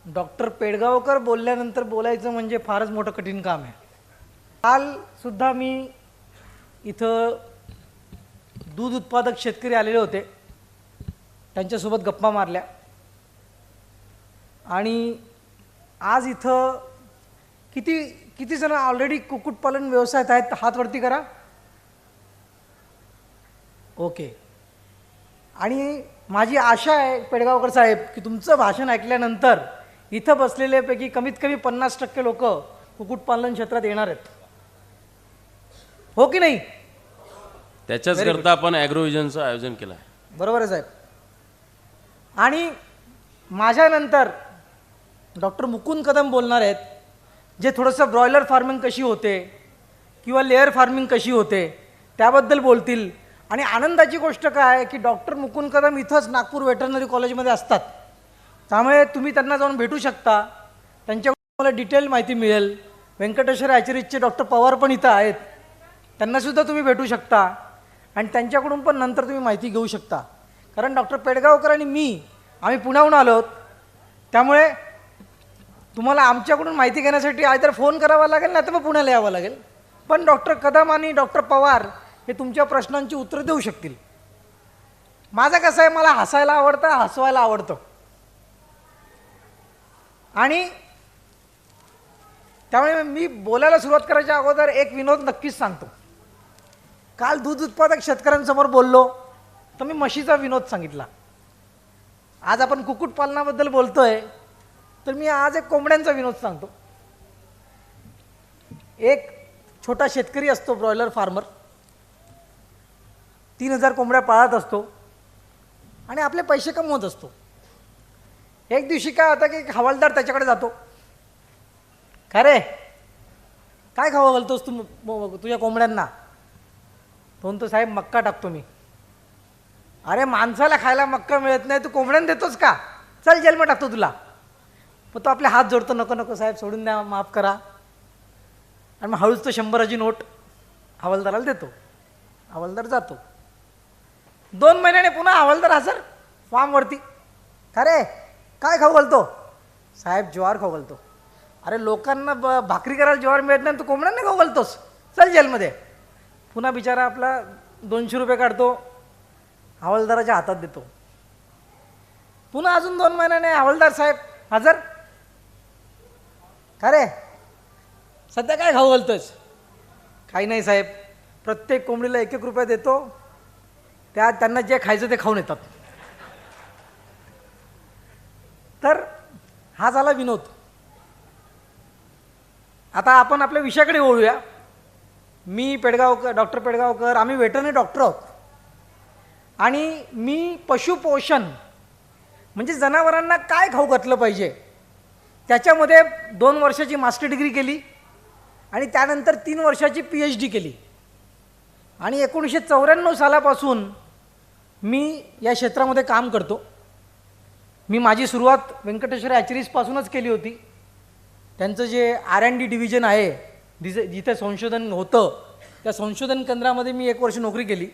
Doctor Pedgaonkar बोलल्यानंतर बोलायचं म्हणजे फारच मोठं कठीण काम आहे. कालसुद्धा मी इथं दूध उत्पादक शेतकरी आलेले होते, त्यांच्यासोबत गप्पा मारल्या. आणि आज इथं किती जण ऑलरेडी कुक्कुटपालन व्यवसायात आहेत, हात वरती करा. ओके. आणि माझी आशा आहे पेडगावकर साहेब की तुमचं भाषण ऐकल्यानंतर इथं बसलेल्यापैकी कमीत कमी 50% लोक कुक्कुटपालन क्षेत्रात येणार आहेत, हो की नाही? त्याच्याच करता आपण ॲग्रोव्हिजनचं आयोजन केलं आहे. बरोबर आहे साहेब. आणि माझ्यानंतर डॉक्टर मुकुंद कदम बोलणार आहेत, जे थोडंसं ब्रॉयलर फार्मिंग कशी होते किंवा लेअर फार्मिंग कशी होते त्याबद्दल बोलतील. आणि आनंदाची गोष्ट काय आहे की डॉक्टर मुकुंद कदम इथंच नागपूर वेटरनरी कॉलेजमध्ये असतात, त्यामुळे तुम्ही त्यांना जाऊन भेटू शकता, त्यांच्याकडून मला डिटेल माहिती मिळेल. व्यंकटेश्वर हॅचरीजचे डॉक्टर पवार पण इथं आहेत, त्यांनासुद्धा तुम्ही भेटू शकता आणि त्यांच्याकडून पण नंतर तुम्ही माहिती घेऊ शकता. कारण डॉक्टर पेडगावकर आणि आम्ही पुण्याहून आलो आहोत, त्यामुळे तुम्हाला आमच्याकडून माहिती घेण्यासाठी आयदर फोन करावा लागेल नाही तर मग पुण्याला यावं लागेल. पण डॉक्टर कदम आणि डॉक्टर पवार हे तुमच्या प्रश्नांची उत्तरं देऊ शकतील. माझं कसं आहे, मला हसायला आवडतं, हसवायला आवडतं. आणि त्यामुळे मी बोलायला सुरुवात करायच्या अगोदर एक विनोद नक्कीच सांगतो. काल दूध उत्पादक शेतकऱ्यांसमोर बोललो तर मी म्हशीचा विनोद सांगितला. आज आपण कुक्कुटपालनाबद्दल बोलतोय तर मी आज एक कोंबड्यांचा विनोद सांगतो. एक छोटा शेतकरी असतो, ब्रॉयलर फार्मर, 3000 कोंबड्या पाळत असतो आणि आपले पैसे कमवत असतो. एक दिवशी काय होतं की हवालदार त्याच्याकडे जातो. काय रे, काय खावं घालतोस तू तुझ्या कोंबड्यांना? तो म्हणतो, साहेब मक्का टाकतो मी. अरे माणसाला खायला मक्का मिळत नाही, तू कोंबड्यांना देतोस का? चल जेलमध्ये टाकतो तुला. मग तो आपले हात जोडतो, नको नको साहेब सोडून द्या, माफ करा. आणि मग हळूच तो 100ची नोट हवालदाराला देतो. हवालदार जातो. 2 महिन्याने पुन्हा हवालदार हजर फार्मवरती. अरे काय खाऊ घालतो? साहेब ज्वार खाऊ घालतो. अरे लोकांना भाकरी करायला ज्वार मिळत नाही, तू कोंबड्यांना खाऊ घालतोस, चल जेलमध्ये. पुन्हा बिचारा आपला 200 रुपये काढतो, हवालदाराच्या हातात देतो. पुन्हा अजून 2 महिन्याने हवालदार साहेब हजर. का रे सध्या काय खाऊ घालतोस? काही नाही साहेब, प्रत्येक कोंबडीला 1-1 रुपया देतो, त्यांना जे खायचं ते खाऊन येतात. तर हा झाला विनोद. आता आपण आपल्या विषयाकडे वळूया. मी पेडगावकर, डॉक्टर पेडगावकर, आम्ही वेटरनरी डॉक्टर आहोत. आणि मी पशुपोषण म्हणजे जनावरांना काय खाऊ घातलं पाहिजे त्याच्यामध्ये 2 वर्षाची मास्टर डिग्री केली आणि त्यानंतर 3 वर्षाची PhD केली. आणि 1994 सालापासून मी या क्षेत्रामध्ये काम करतो. मी माझी सुरुवात व्यंकटेश्वर हॅचरीजपासूनच केली होती. त्यांचं जे R&D डिव्हिजन आहे, जिथे संशोधन होतं, त्या संशोधन केंद्रामध्ये मी 1 वर्ष नोकरी केली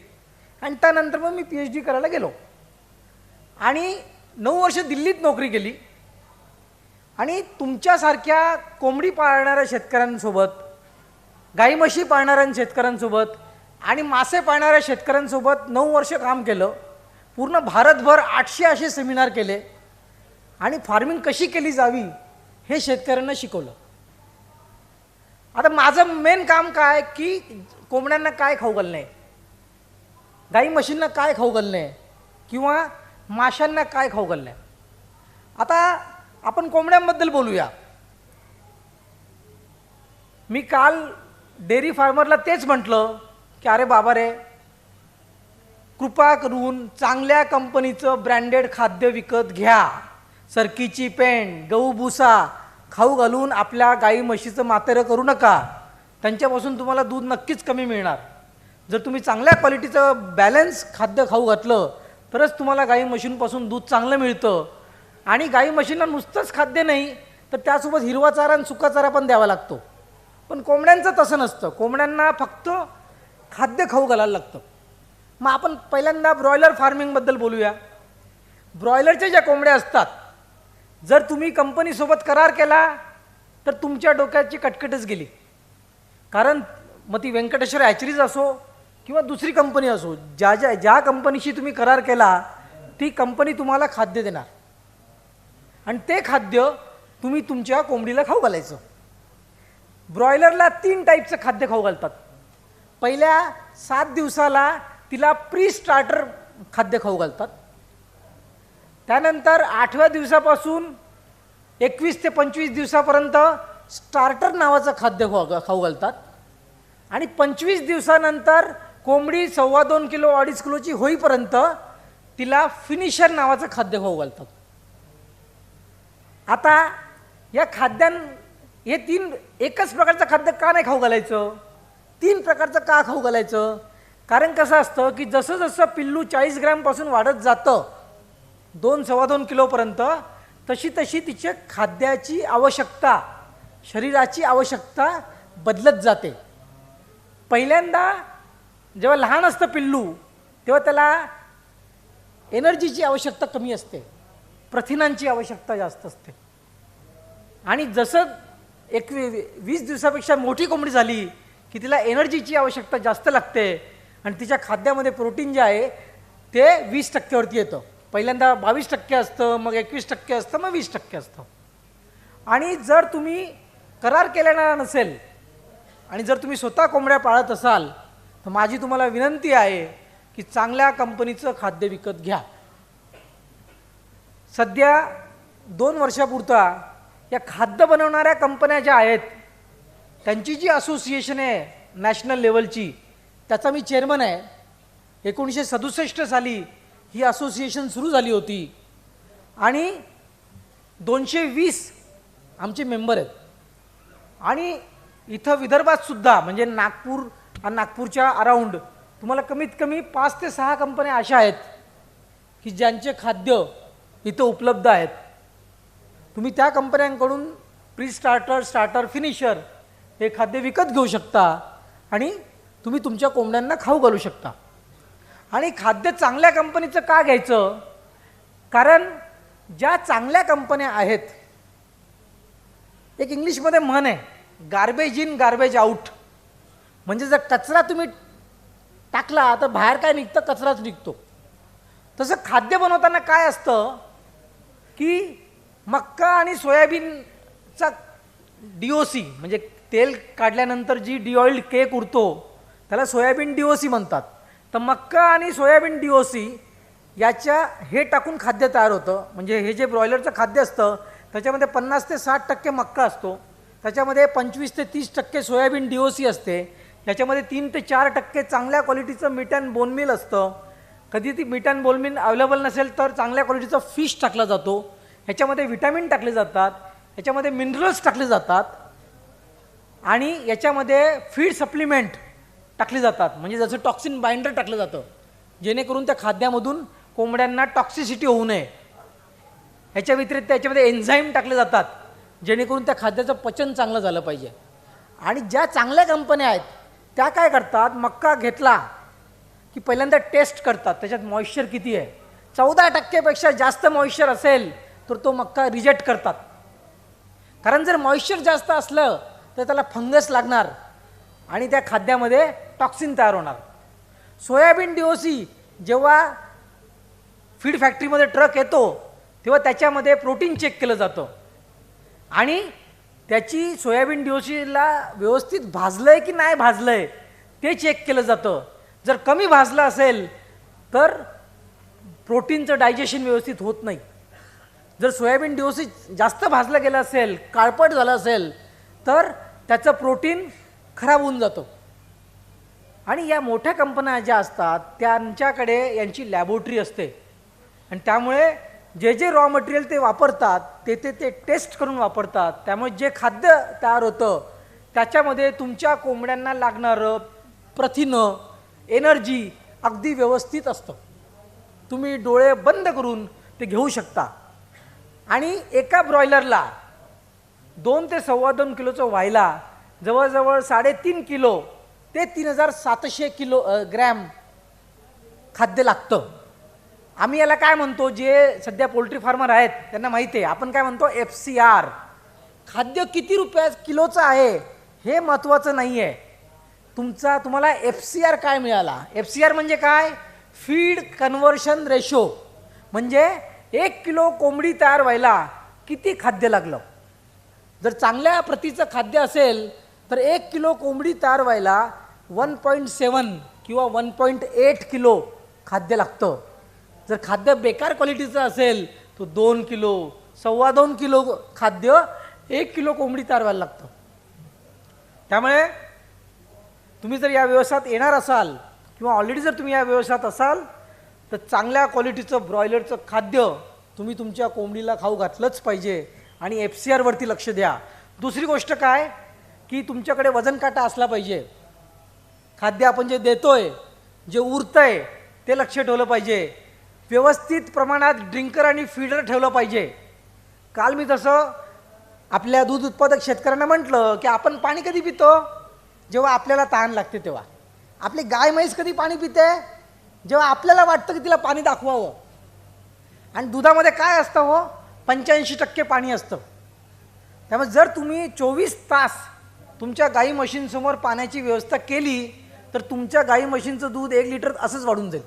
आणि त्यानंतर मग मी PhD करायला गेलो आणि 9 वर्ष दिल्लीत नोकरी केली. आणि तुमच्यासारख्या कोंबडी पाळणाऱ्या शेतकऱ्यांसोबत, गाई म्हशी पाळणाऱ्या शेतकऱ्यांसोबत आणि मासे पाळणाऱ्या शेतकऱ्यांसोबत 9 वर्ष काम केलं. पूर्ण भारतभर 800 असे सेमिनार केले आणि फार्मिंग कशी केली जावी हे शेतकऱ्यांना शिकवलं. आता माझं मेन काम काय की कोंबड्यांना काय खाऊ घालणे, गाई म्हशींना काय खाऊ घालणे किंवा माशांना काय खाऊ घालणे. आता आपण कोंबड्यांबद्दल बोलूया. मी काल डेअरी फार्मरला तेच म्हटलं की अरे बाबा रे, कृपा करून चांगल्या कंपनीचं ब्रँडेड खाद्य विकत घ्या. सरकीची पेंड, गहू भुसा खाऊ घालून आपल्या गाई म्हशीचं मातेरं करू नका. त्यांच्यापासून तुम्हाला दूध नक्कीच कमी मिळणार. जर तुम्ही चांगल्या क्वालिटीचं बॅलन्स खाद्य खाऊ घातलं तरच तुम्हाला गाई म्हशींपासून दूध चांगलं मिळतं. आणि गाई म्हशींना नुसतंच खाद्य नाही तर त्यासोबत हिरवा चारा आणि सुका चारा पण द्यावा लागतो. पण कोंबड्यांचं तसं नसतं, कोंबड्यांना फक्त खाद्य खाऊ घालायला लागतं. मग आपण पहिल्यांदा ब्रॉयलर फार्मिंगबद्दल बोलूया. ब्रॉयलरच्या ज्या कोंबड्या असतात जर तुम्ही कंपनीसोबत करार केला तर तुमच्या डोक्याची कटकटच गेली. कारण मग ती व्यंकटेश्वर हॅचरीज असो किंवा दुसरी कंपनी असो, ज्या कंपनीशी तुम्ही करार केला ती कंपनी तुम्हाला खाद्य देणार आणि ते खाद्य तुम्ही तुमच्या कोंबडीला खाऊ घालायचं. ब्रॉयलरला 3 टाईपचं खाद्य खाऊ घालतात. पहिल्या 7 दिवसाला तिला प्री स्टार्टर खाद्य खाऊ घालतात. त्यानंतर 8व्या दिवसापासून 21 ते 25 दिवसापर्यंत स्टार्टर नावाचं खाद्य खाऊ घालतात आणि 25 दिवसानंतर कोंबडी 2.25 किलो 2.5 किलोची होईपर्यंत तिला फिनिशर नावाचं खाद्य खाऊ घालतात. आता या हे 3 एकच प्रकारचं खाद्य का नाही खाऊ घालायचं? 3 प्रकारचं का खाऊ घालायचं? कारण कसं असतं की जसं जसं पिल्लू 40 ग्रॅमपासून वाढत जातं 2-2.25 किलोपर्यंत, तशी तशी तिच्या खाद्याची आवश्यकता, शरीराची आवश्यकता बदलत जाते. पहिल्यांदा जेव्हा लहान असतं पिल्लू तेव्हा त्याला एनर्जीची आवश्यकता कमी असते, प्रथिनांची आवश्यकता जास्त असते. आणि जसं 20 दिवसापेक्षा मोठी कोंबडी झाली की तिला एनर्जीची आवश्यकता जास्त लागते आणि तिच्या खाद्यामध्ये प्रोटीन जे आहे ते 20% येतं. पहिल्यांदा 22% असतं, मग 21% असतं, मग 20% असतं. आणि जर तुम्ही करार केलेला नसेल आणि जर तुम्ही स्वतः कोंबड्या पाळत असाल तर माझी तुम्हाला विनंती आहे की चांगल्या कंपनीचं खाद्य विकत घ्या. सध्या 2 वर्षापुरता या खाद्य बनवणाऱ्या कंपन्या ज्या आहेत त्यांची जी असोसिएशन आहे नॅशनल लेवलची, त्याचा मी चेअरमन आहे. 1967 साली ही असोसिएशन सुरू झाली होती आणि 220 आमचे मेंबर आहेत. आणि इथं विदर्भात सुद्धा म्हणजे नागपूर आणि नागपूरच्या अराउंड तुम्हाला कमीत कमी 5 ते 6 कंपन्या अशा आहेत की ज्यांचे खाद्य इथं उपलब्ध आहेत. तुम्ही त्या कंपन्यांकडून प्री स्टार्टर, स्टार्टर, फिनिशर हे खाद्य विकत घेऊ शकता आणि तुम्ही तुमच्या कोंबड्यांना खाऊ घालू शकता. आणि खाद्य चांगल्या कंपनीचं का घ्यायचं? कारण ज्या चांगल्या कंपन्या आहेत, एक इंग्लिशमध्ये म्हण आहे, गार्बेज इन गार्बेज आउट. म्हणजे जर कचरा तुम्ही टाकला तर बाहेर काय निघतं? कचराच निघतो. तसं खाद्य बनवताना काय असतं की मक्का आणि सोयाबीनचा DOC म्हणजे तेल काढल्यानंतर जी डिऑइल्ड केक उरतो त्याला सोयाबीन DOC म्हणतात. तर मक्का आणि सोयाबीन DOC याच्या हे टाकून खाद्य तयार होतं. म्हणजे हे जे ब्रॉयलरचं खाद्य असतं त्याच्यामध्ये 50 ते 60% मक्का असतो, त्याच्यामध्ये 25 ते 30% सोयाबीन DOC असते, याच्यामध्ये 3 ते 4% चांगल्या क्वालिटीचं मीट अँड बोन मिल असतं. कधी ती meat and bone meal available नसेल तर चांगल्या क्वालिटीचा फिश टाकला जातो. ह्याच्यामध्ये विटॅमिन टाकले जातात, ह्याच्यामध्ये मिनरल्स टाकले जातात आणि याच्यामध्ये फीड सप्लिमेंट टाकले जातात. म्हणजे जसं टॉक्सिन बाइंडर टाकलं जातं जेणेकरून त्या खाद्यामधून कोंबड्यांना टॉक्सिसिटी होऊ नये. ह्याच्या व्यतिरिक्त त्याच्यामध्ये एन्झाईम टाकले जातात जेणेकरून त्या खाद्याचं पचन चांगलं झालं पाहिजे. आणि ज्या चांगल्या कंपन्या आहेत त्या काय करतात, मक्का घेतला की पहिल्यांदा टेस्ट करतात त्याच्यात मॉइश्चर किती आहे. 14% जास्त मॉइश्चर असेल तर तो मक्का रिजेक्ट करतात. कारण जर मॉइश्चर जास्त असलं तर त्याला फंगस लागणार आणि त्या खाद्यामध्ये टॉक्सिन तयार होणार. सोयाबीन DOC जेव्हा फीड फॅक्टरीमध्ये ट्रक येतो तेव्हा त्याच्यामध्ये प्रोटीन चेक केलं जातं आणि त्याची सोयाबीन DOCला व्यवस्थित भाजलं आहे की नाही भाजलं आहे ते चेक केलं जातं. जर कमी भाजलं असेल तर प्रोटीनचं डायजेशन व्यवस्थित होत नाही. जर सोयाबीन DOC जास्त भाजलं गेलं असेल, काळपट झालं असेल तर त्याचं प्रोटीन खराब होऊन जातं. आणि या मोठ्या कंपन्या ज्या असतात त्यांच्याकडे यांची लॅबोरेटरी असते आणि त्यामुळे जे जे रॉ मटेरियल ते वापरतात ते टेस्ट करून वापरतात. त्यामुळे जे खाद्य तयार होतं त्याच्यामध्ये तुमच्या कोंबड्यांना लागणारं प्रथिनं, एनर्जी अगदी व्यवस्थित असतं. तुम्ही डोळे बंद करून ते घेऊ शकता. आणि एका ब्रॉयलरला 2 ते 2.25 किलोचं व्हायला जवळजवळ 3.5 किलो ते 3700 ग्रॅम खाद्य लागतं. आम्ही याला काय म्हणतो, जे सध्या पोल्ट्री फार्मर आहेत त्यांना माहिती आहे, आपण काय म्हणतो FCR. खाद्य किती रुपया किलोचं आहे हे महत्त्वाचं नाही आहे, तुम्हाला FCR काय मिळाला. FCR म्हणजे काय, फीड कन्व्हर्शन रेशो, म्हणजे 1 किलो कोंबडी तयार व्हायला किती खाद्य लागलं. जर चांगल्या प्रतीचं खाद्य असेल तर 1 किलो कोंबडी तयार व्हायला 1.7 किंवा 1.8 किलो खाद्य लागतं. जर खाद्य बेकार क्वालिटीचं असेल तो 2 किलो 2.25 किलो खाद्य 1 किलो कोंबडी तयार व्हायला लागतं. त्यामुळे तुम्ही जर या व्यवसायात येणार असाल किंवा ऑलरेडी जर तुम्ही या व्यवसायात असाल तर चांगल्या क्वालिटीचं ब्रॉयलरचं खाद्य तुम्ही तुमच्या कोंबडीला खाऊ घातलंच पाहिजे आणि FCR वरती लक्ष द्या. दुसरी गोष्ट काय की तुमच्याकडे वजन काटा असला पाहिजे. खाद्य आपण जे देतोय, जे उरतंय ते लक्ष ठेवलं पाहिजे. व्यवस्थित प्रमाणात ड्रिंकर आणि फीडर ठेवलं पाहिजे. काल मी तसं आपल्या दूध उत्पादक शेतकऱ्यांना म्हटलं की आपण पाणी कधी पितो, जेव्हा आपल्याला तहान लागते तेव्हा. आपली गाय म्हैस कधी पाणी पिते, जेव्हा आपल्याला वाटतं की तिला पाणी दाखवावं. आणि दुधामध्ये काय असतं हो, 85% पाणी असतं. त्यामुळे जर तुम्ही 24 तास तुमच्या गाई म्हशींसमोर पाण्याची व्यवस्था केली तर तुमच्या गाई म्हशींचं दूध 1 लिटर असंच वाढून जाईल.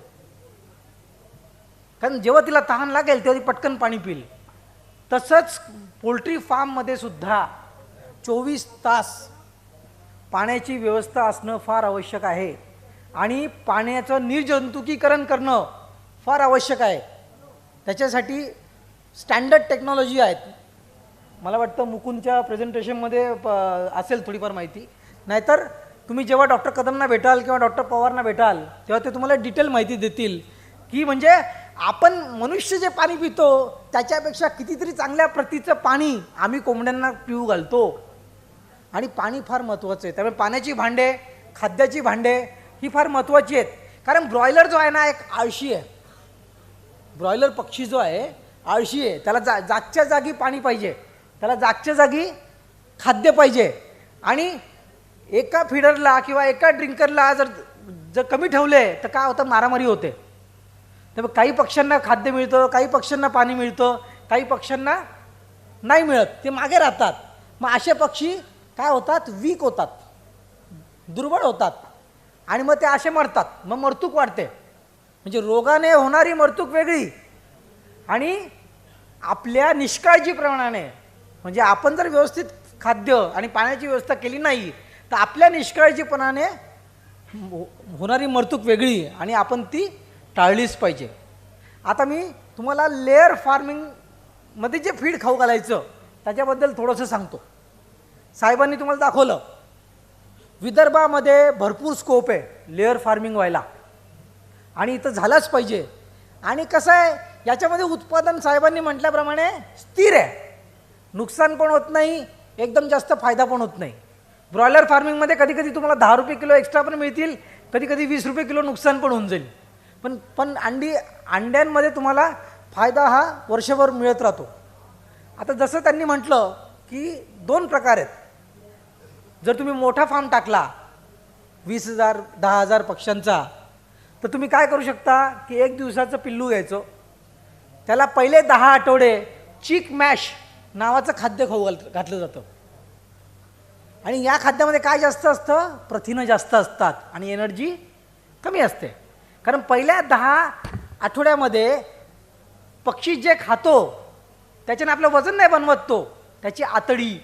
कारण जेव्हा तिला तहान लागेल तेव्हा ती पटकन पाणी पिईल. तसंच पोल्ट्री फार्ममध्ये सुद्धा 24 तास पाण्याची व्यवस्था असणं फार आवश्यक आहे आणि पाण्याचं निर्जंतुकीकरण करणं फार आवश्यक आहे. त्याच्यासाठी स्टँडर्ड टेक्नॉलॉजी आहेत. मला वाटतं मुकुंदच्या प्रेझेंटेशनमध्ये असेल थोडीफार माहिती. नाहीतर तुम्ही जेव्हा डॉक्टर कदमना भेटाल किंवा डॉक्टर पवारना भेटाल तेव्हा ते तुम्हाला डिटेल माहिती देतील की म्हणजे आपण मनुष्य जे पाणी पितो त्याच्यापेक्षा कितीतरी चांगल्या प्रतीचं पाणी आम्ही कोंबड्यांना पिऊ घालतो. आणि पाणी फार महत्त्वाचं आहे. त्यामुळे पाण्याची भांडे, खाद्याची भांडे ही फार महत्त्वाची आहेत. कारण ब्रॉयलर जो आहे ना एक आळशी आहे. ब्रॉयलर पक्षी जो आहे आळशी आहे. त्याला जागच्या जागी पाणी पाहिजे, त्याला जागच्या जागी खाद्य पाहिजे. आणि एका फीडरला किंवा एका ड्रिंकरला जर कमी ठेवले तर काय होतं, मारामारी होते. त्यामुळे काही पक्ष्यांना खाद्य मिळतं, काही पक्ष्यांना पाणी मिळतं, काही पक्ष्यांना नाही मिळत, ते मागे राहतात. मग असे पक्षी काय होतात, वीक होतात, दुर्बळ होतात आणि मग ते असे मरतात. मग मरतूक वाढते. म्हणजे रोगाने होणारी मरतूक वेगळी आणि आपल्या निष्काळजीप्रमाणे, म्हणजे आपण जर व्यवस्थित खाद्य आणि पाण्याची व्यवस्था केली नाही तर आपल्या निष्काळजीपणाने होणारी मरतूक वेगळी आणि आपण ती टाळलीच पाहिजे. आता मी तुम्हाला लेअर फार्मिंगमध्ये जे फीड खाऊ घालायचं त्याच्याबद्दल थोडंसं सांगतो. साहेबांनी तुम्हाला दाखवलं विदर्भामध्ये भरपूर स्कोप आहे लेअर फार्मिंग व्हायला आणि इथं झालंच पाहिजे. आणि कसं आहे, याच्यामध्ये उत्पादन साहेबांनी म्हटल्याप्रमाणे स्थिर आहे, नुकसान पण होत नाही, एकदम जास्त फायदा पण होत नाही. ब्रॉयलर फार्मिंगमध्ये कधी कधी तुम्हाला 10 रुपये किलो एक्स्ट्रा पण मिळतील, कधी कधी 20 रुपये किलो नुकसान पण होऊन जाईल. पण अंड्यांमध्ये तुम्हाला फायदा हा वर्षभर मिळत राहतो. आता जसं त्यांनी म्हटलं की 2 प्रकार आहेत. जर तुम्ही मोठा फार्म टाकला 20,000 10,000 पक्ष्यांचा तर तुम्ही काय करू शकता की 1 दिवसाचं पिल्लू घ्यायचं, त्याला पहिले 10 आठवडे चिक मॅश नावाचं खाद्य खाऊ घातलं जातं. आणि या खाद्यामध्ये काय जास्त असतं, प्रथिनं जास्त असतात आणि एनर्जी कमी असते. कारण पहिल्या 10 आठवड्यामध्ये पक्षी जे खातो त्याच्याने आपलं वजन नाही बनवत, तो त्याची आतडी,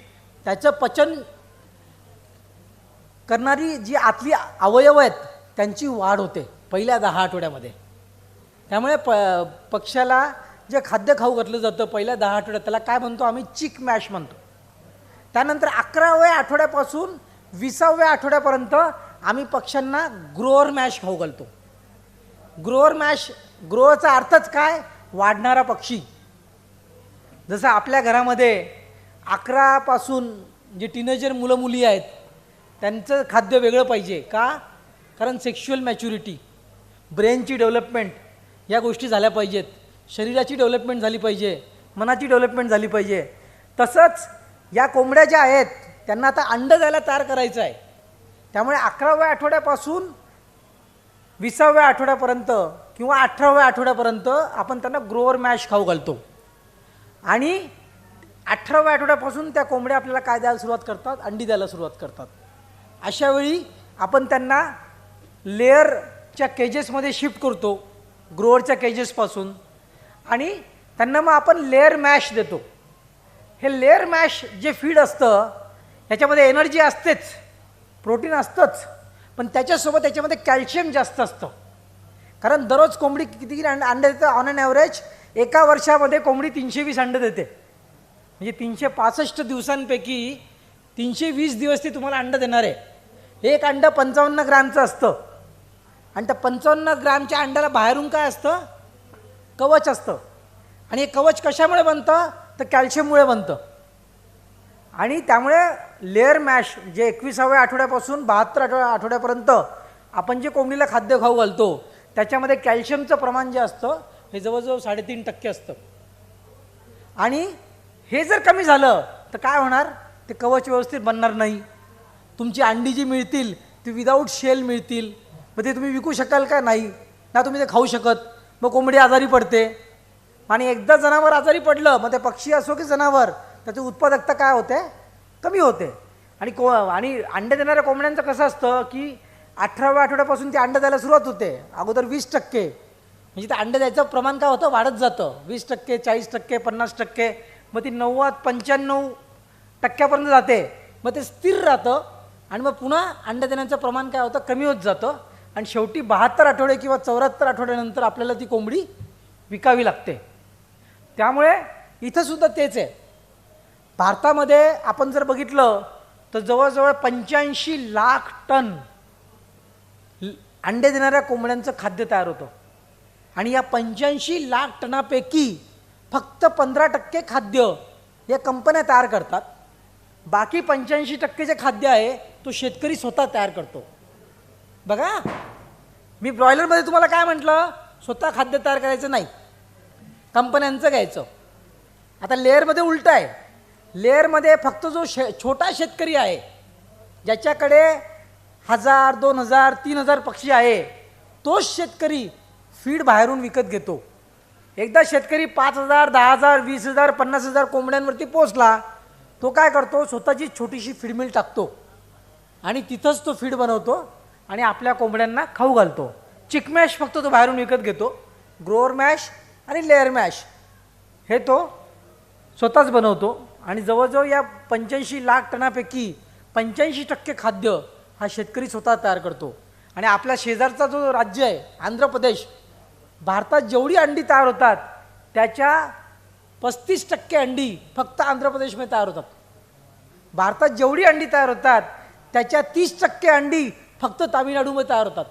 त्याचं पचन करणारी जी आतली अवयव आहेत त्यांची वाढ होते पहिल्या 10 आठवड्यामध्ये. त्यामुळे पक्ष्याला जे खाद्य खाऊ घातलं जातं पहिल्या 10 आठवड्यात त्याला काय म्हणतो आम्ही, चिक मॅश म्हणतो. त्यानंतर 11व्या आठवड्यापासून 20व्या आठवड्यापर्यंत आम्ही पक्ष्यांना ग्रोअर मॅश खाऊ घालतो. ग्रोअर मॅश, ग्रोअरचा अर्थच काय, वाढणारा पक्षी. जसं आपल्या घरामध्ये 11 पासून जे टीनेजर मुलं मुली आहेत त्यांचं खाद्य वेगळं पाहिजे. का? कारण सेक्शुअल मॅच्युरिटी, ब्रेनची डेव्हलपमेंट या गोष्टी झाल्या पाहिजेत, शरीराची डेव्हलपमेंट झाली पाहिजे, मनाची डेव्हलपमेंट झाली पाहिजे. तसंच या कोंबड्या ज्या आहेत त्यांना आता अंड द्यायला तयार करायचं आहे. त्यामुळे 11व्या आठवड्यापासून 20व्या आठवड्यापर्यंत किंवा 18व्या आठवड्यापर्यंत आपण त्यांना ग्रोअर मॅश खाऊ घालतो. आणि 18व्या आठवड्यापासून त्या कोंबड्या आपल्याला काय द्यायला सुरुवात करतात, अंडी द्यायला सुरुवात करतात. अशा वेळी आपण त्यांना लेअरच्या केजेसमध्ये शिफ्ट करतो, ग्रोअरच्या केजेसपासून, आणि त्यांना मग आपण लेअर मॅश देतो. हे लेअर मॅश जे फीड असतं ह्याच्यामध्ये एनर्जी असतेच, प्रोटीन असतंच, पण त्याच्यामध्ये कॅल्शियम जास्त असतं. कारण दररोज कोंबडी किती अंडे देते ऑन अन ॲव्हरेज? एका वर्षामध्ये कोंबडी 320 अंडे देते. म्हणजे 365 दिवसांपैकी 320 दिवस ती तुम्हाला अंडं देणार आहे. एक अंडं 55 ग्रॅमचं असतं आणि त्या 55 ग्रॅमच्या अंड्याला बाहेरून काय असतं? कवच असतं. आणि हे कवच कशामुळे बनतं? तर कॅल्शियममुळे बनतं. आणि त्यामुळे लेअर मॅश जे 21व्या आठवड्यापासून 72व्या आठवड्यापर्यंत आपण जे कोंबडीला खाद्य खाऊ घालतो त्याच्यामध्ये कॅल्शियमचं प्रमाण जे असतं हे जवळजवळ 3.5% असतं. आणि हे जर कमी झालं तर काय होणार? ते कवच व्यवस्थित बनणार नाही. तुमची अंडी जी मिळतील ती विदाऊट शेल मिळतील. मग ते तुम्ही विकू शकाल का? नाही ना, तुम्ही ते खाऊ शकत. मग कोंबडी आजारी पडते. आणि एकदा जनावर आजारी पडलं, मग ते पक्षी असो की जनावर, त्याची उत्पादकता काय होते? कमी होते. आणि अंडे देणाऱ्या कोंबड्यांचं कसं असतं की 18व्या आठवड्यापासून ते अंडे द्यायला सुरुवात होते. अगोदर 20%, म्हणजे ते अंडे द्यायचं प्रमाण काय होतं? वाढत जातं. 20%, 40%, 50%, मग ती 90-95% जाते. मग ते स्थिर राहतं आणि मग पुन्हा अंडे देण्याचं प्रमाण काय होतं? कमी होत जातं. आणि शेवटी 72 आठवडे किंवा 74 आठवड्यानंतर आपल्याला ती कोंबडी विकावी लागते. त्यामुळे इथंसुद्धा तेच आहे. भारतामध्ये आपण जर बघितलं तर जवळजवळ 85 लाख टन अंडे देणाऱ्या कोंबड्यांचं खाद्य तयार होतं. आणि या 85 लाख टनापैकी फक्त 15% खाद्य या कंपन्या तयार करतात. बाकी 85% जे खाद्य आहे तो शेतकरी स्वतः तयार करतो. बघा, मी ब्रॉयलरमध्ये तुम्हाला काय म्हटलं? स्वतः खाद्य तयार करायचं नाही, कंपन्यांचं घ्यायचं. आता लेअरमध्ये उलटं आहे. लेअरमध्ये फक्त जो छोटा शेतकरी आहे, ज्याच्याकडे 1000, 2000, 3000 पक्षी आहे, तोच शेतकरी फीड बाहेरून विकत घेतो. एकदा शेतकरी 5000, 10000, 20000, 50000 कोंबड्यांवरती पोचला, तो काय करतो? स्वतःची छोटीशी फीड मिल टाकतो आणि तिथंच तो फीड बनवतो आणि आपल्या कोंबड्यांना खाऊ घालतो. चिक मॅश फक्त तो बाहेरून विकत घेतो. ग्रोअर मॅश आणि लेअर मॅश हे तो स्वतःच बनवतो. आणि जवळजवळ या 85 लाख टनापैकी 85% खाद्य हा शेतकरी स्वतः तयार करतो. आणि आपल्या शेजारचा जो राज्य आहे आंध्र प्रदेश, भारतात जेवढी अंडी तयार होतात त्याच्या 35% अंडी फक्त आंध्र प्रदेशमध्ये तयार होतात. भारतात जेवढी अंडी तयार होतात त्याच्या 30% अंडी फक्त तामिळनाडूमध्ये तयार होतात.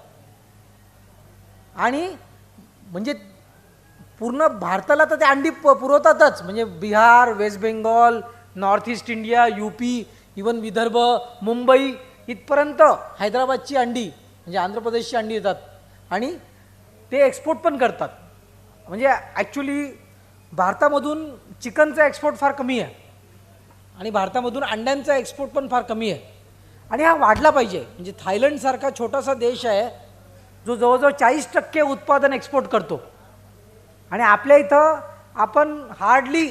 आणि म्हणजे पूर्ण भारताला तर ते अंडी पुरवतातच. म्हणजे Bihar, West Bengal, North East India, UP, even Vidarbha, Mumbai इथपर्यंत हैदराबादची अंडी म्हणजे आंध्र प्रदेशची अंडी येतात. आणि ते एक्सपोर्ट पण करतात. म्हणजे ॲक्च्युली भारतामधून चिकनचा एक्सपोर्ट फार कमी आहे आणि भारतामधून अंड्यांचा एक्सपोर्ट पण फार कमी आहे. आणि हा वाढला पाहिजे. म्हणजे थायलंडसारखा छोटासा देश आहे जो जवळजवळ 40% उत्पादन एक्सपोर्ट करतो. आणि आपल्या इथं आपण हार्डली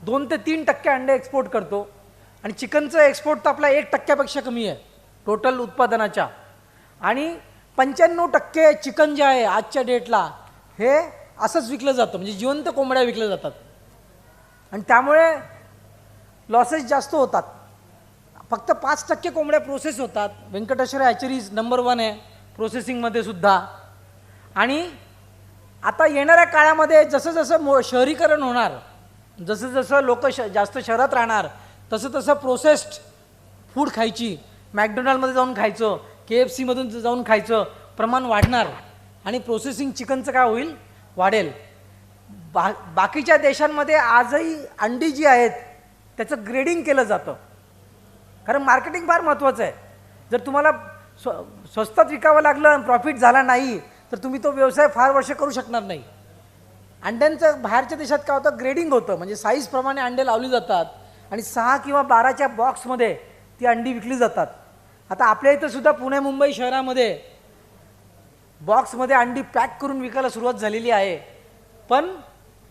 2 ते 3% अंडे एक्सपोर्ट करतो. आणि चिकनचं एक्सपोर्ट तर आपला 1% कमी आहे टोटल उत्पादनाच्या. आणि 95% चिकन जे आहे आजच्या डेटला हे असंच विकलं जातं. म्हणजे जिवंत कोंबड्या विकल्या जातात. आणि त्यामुळे लॉसेस जास्त होतात. फक्त 5% कोंबड्या प्रोसेस होतात. व्यंकटेश्वर हॅचरीज नंबर 1 आहे प्रोसेसिंगमध्ये सुद्धा. आणि आता येणाऱ्या काळामध्ये जसं जसं शहरीकरण होणार, जसं जसं लोक जास्त शहरात राहणार, तसं तसं प्रोसेस्ड फूड खायची, मॅकडोनाल्डमध्ये जाऊन खायचं, KFCमधून जाऊन खायचं प्रमाण वाढणार. आणि प्रोसेसिंग चिकनचं काय होईल? वाढेल. बाकीच्या देशांमध्ये आजही अंडी जी आहेत त्याचं ग्रेडिंग केलं जातं. कारण मार्केटिंग फार महत्त्वाचं आहे. जर तुम्हाला स्वस्तात विकावं लागलं आणि प्रॉफिट झाला नाही तर तुम्ही तो व्यवसाय फार वर्ष करू शकणार नाही. अंड्यांचं बाहेरच्या देशात काय होतं? ग्रेडिंग होतं. म्हणजे साईजप्रमाणे अंडे लावली जातात आणि 6 किंवा 12च्या बॉक्समध्ये ती अंडी विकली जातात. आता आपल्या इथं सुद्धा पुणे मुंबई शहरामध्ये बॉक्समध्ये अंडी पॅक करून विकायला सुरुवात झालेली आहे. पण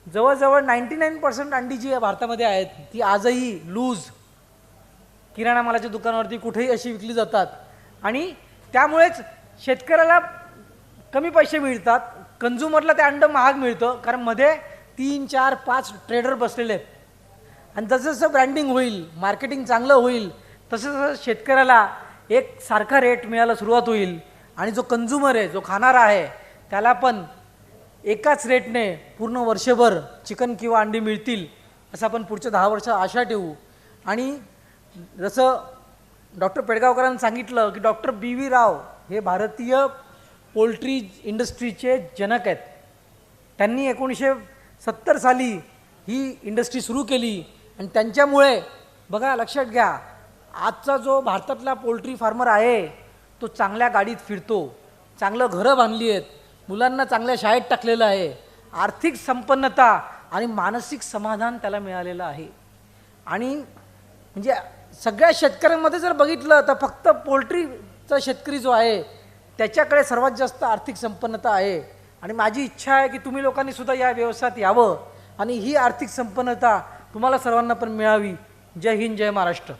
जवळजवळ 99% अंडी जी आहे भारतामध्ये आहेत ती आजही लूज किराणा मालाच्या दुकानावरती कुठेही अशी विकली जातात. आणि त्यामुळेच शेतकऱ्याला कमी पैसे मिळतात, कन्झ्युमरला ते अंड महाग मिळतं, कारण मध्ये 3, 4, 5 ट्रेडर बसलेले आहेत. आणि जसं जसं ब्रँडिंग होईल, मार्केटिंग चांगलं होईल, तसं तसं शेतकऱ्याला एक सारखा रेट मिळायला सुरुवात होईल. आणि जो कन्झ्युमर आहे, जो खाणारा आहे, त्याला पण एकाच रेटने पूर्ण वर्षभर चिकन किंवा अंडी मिळतील असं आपण पुढच्या 10 वर्ष आशा ठेवू. आणि जसं डॉक्टर पेडगावकरांनी सांगितलं की डॉक्टर BV राव हे भारतीय पोल्ट्री इंडस्ट्रीचे जनक आहेत. त्यांनी 1970 साली ही इंडस्ट्री सुरू केली आणि त्यांच्यामुळे बघा, लक्षात घ्या, आजचा जो भारतातला पोल्ट्री फार्मर आहे तो चांगल्या गाडीत फिरतो, चांगलं घरं बांधली आहेत, मुलांना चांगल्या शाळेत टाकलेलं आहे, आर्थिक संपन्नता आणि मानसिक समाधान त्याला मिळालेलं आहे. आणि म्हणजे सगळ्या शेतकऱ्यांमध्ये जर बघितलं तर फक्त पोल्ट्रीचा शेतकरी जो आहे त्याच्याकडे सर्वात जास्त आर्थिक संपन्नता आहे. आणि माझी इच्छा आहे की तुम्ही लोकांनी सुद्धा या व्यवसायात यावं आणि ही आर्थिक संपन्नता तुम्हाला सर्वांना पण मिळावी. जय हिंद, जय महाराष्ट्र.